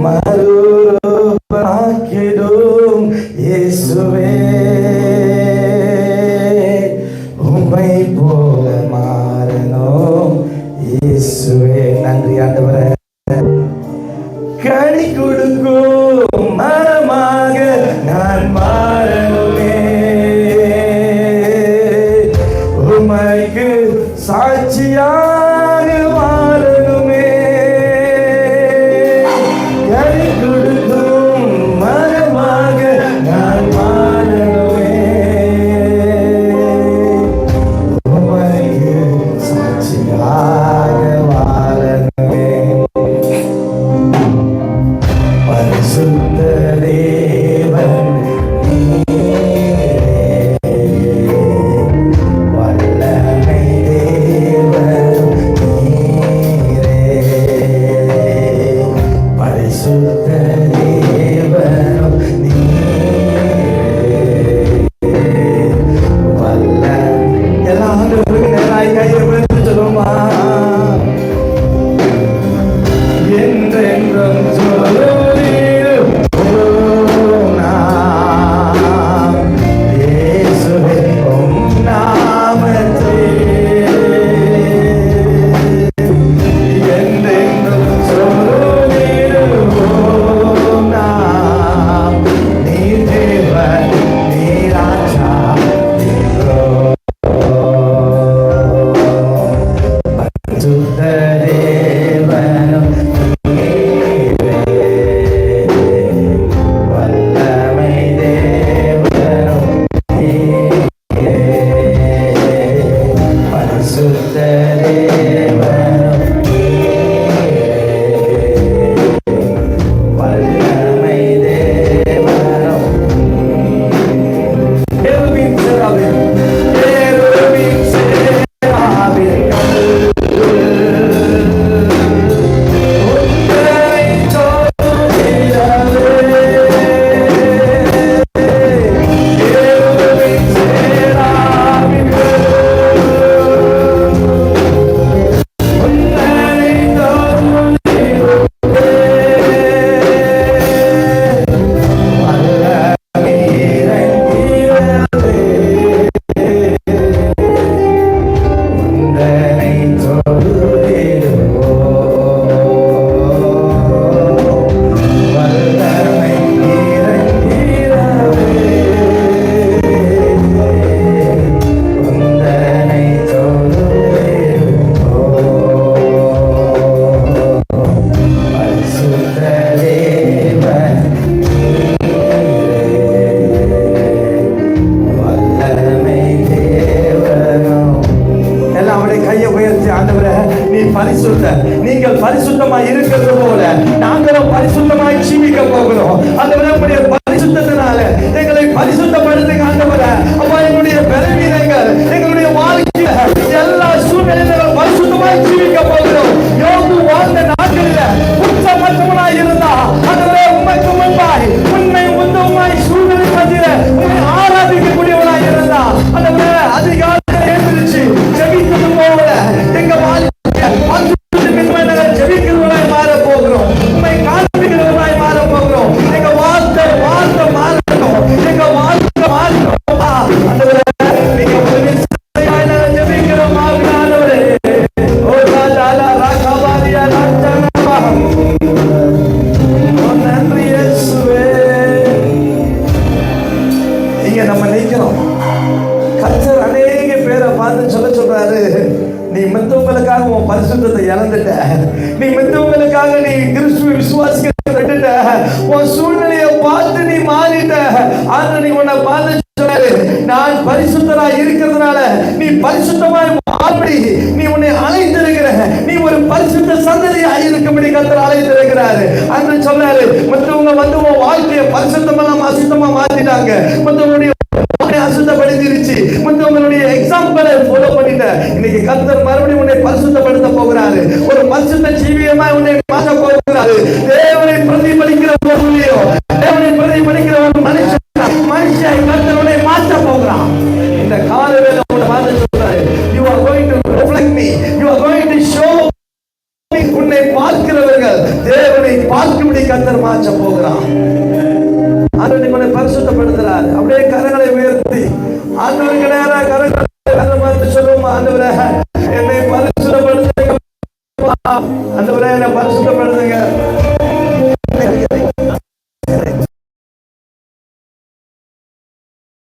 மறுரூபமாக்கிடும் இயேசுவே, உம்மை போல மாறணும் இயேசுவே. நன்றி ஆண்டவரே. கனி கொடுக்கும் மரமாக நான் மாறணுமே, உம்மைக்கு சாட்சியாக மாறணுமே. கனி கொடுக்கும் மரமாக நான் மாறணுமே, உம்மைக்கு சாட்சியாக மாறணுமே. பரிசுத்த தேவன் வல்லமை தேவன் நீரே, பரிசுத்த தேவன் நீரே, வல்ல எல்லா ஆண்டவருக்கு நேராய் கையை உயர்த்தி சொல்லுமா, என்றென்றும் சொல்லுவீரும் நாம் இயேசுவே உம் நாமத்தை, என்றென்றும் சொல்லுவீரும் நாம் நீர் தேவன் நீர் ராஜா நீரோ, பரிசுத்த தேவனும் வல்லமை தேவனும் நீரே, பரிசுத்த தேவனும் வல்லமை தேவனும். கேருபீன் சேராபீன்கள் உம்மை தொழுகிறவே, கேருபீன் சேராபீன்கள் உம்மை தொழுகிறவே, வல்லமை இறங்கிறவே, உந்தனை தொழுகிறோம், வல்லமை இறங்கிறவே, உந்தனை தொழுகிறோம், பரிசுத்த தேவன் வல்லமை தேவனும். எல்லாம் அவருடைய கையை உயர்த்தி ஆண்டவரே நீ பரிசுத்த, நீங்கள் பரிசுத்தமாய் இருக்கிறது போல நாங்களும் பரிசுத்தமாய் ஜீவிக்க போகிறோம். ஆண்டவரே உம்முடைய பரிசுத்தத்தினால எங்களை பரிசுத்தப்படுத்துங்க ஆண்டவரே. அப்பா எங்களுடைய பலவீனங்கள் எங்களுடைய வாழ்க்கையில எல்லா சூழ்நிலைகளும் பரிசுத்தமாய் ஜீவிக்க போகிறோம். யோபு வாழ்ந்த நாட்களில் குற்றமற்றவனாய் இருந்தா ஆண்டவரே உம்மைக்கு முன்பாய் உண்மை உந்தமாய் சூழ்நிலை மத்தியில உம்மை ஆராதிக்கக்கூடியவனாய் இருந்தா ஆண்டவரே அதிகாலை எழுந்திருச்சு ஜெபிக்கிறது போல எங்க வாழ்க்கைய ஜெபிக்கிறவனாய் மாற போகிறோம், உண்மை காண்பிக்கிறவனாய் மாற போகிறோம். எங்க வாழ்க்கை மாறணும், எங்க வாழ்க்கை மாறணும். ஆண்டவரே நீங்க உதவி செய்ய நாங்கள் ஜெபிக்கிறோம் ஆண்டவரே. ஓ லாலா ராகவாரியா ராஜனமா, ஓ நன்றி இயேசுவே. இங்க நம்ம நிக்கிறோம், கர்த்தர் அநேக பேரை பார்த்து சொல்றாரு, நீ மத்தவங்களுக்காக உன் பரிசுத்தத்தை இழந்துட்ட, நீ மத்தவங்களுக்காக நீ கிறிஸ்துவ விசுவாசிக்கிறத விட்டுட்ட, உன் சூழ்நிலையை பார்த்து நீ மாறிட்ட. ஆனா நீ உன்னை பார்த்து சொல்றாரு, நான் பரிசுத்தராய் இருக்கிறதுனால நீ பரிசுத்தமாய் மாறி நீ உன்னை அழைத்திருக்கிற, நீ ஒரு பரிசுத்த சந்ததியாய் இருக்கும்படி கர்த்தர் அழைத்திருக்கிறாரு. அன்று சொல்றாரு, மற்றவங்க வந்து உன் வாழ்க்கையை பரிசுத்தமெல்லாம் அசுத்தமா மாத்திட்டாங்க, மற்றவங்களுடைய அசுத்தப்படுத்திருச்சு, மற்றவங்களுடைய எக்ஸாம்பிளை ஃபாலோ பண்ணிட்ட. இன்னைக்கு கர்த்தர் மறுபடியும் உன்னை பரிசுத்தப்படுத்த போகிறாரு, ஒரு பரிசுத்த ஜீவியமாய் உன்னை மாற்ற போகிறாரு. தேவனை பிரதிபலிக்கிற பொருளையோ தேவனை பிரதிபலிக்கிற ஒரு மனுஷன் கர்த்தர் உன்னை மாற்ற போகிறான். இந்த காலவேளை உன்னை மாற்ற சொல்றாரு, you are going to reflect me, you are going to show தேவனை பார்க்கும்படி கர்த்தர் மாற்ற போகிறார். ஆண்டவர் நம்மை பரிசுத்தப்படுத்துறார். அப்படியே கரங்களை உயர்த்தி ஆண்டவருக்கு நேராக கரங்களை பார்த்து சொல்லுவோம், ஆண்டவரே என்னை பரிசுத்தப்படுத்துங்க, ஆண்டவரே என்னை பரிசுத்தப்படுத்துங்க.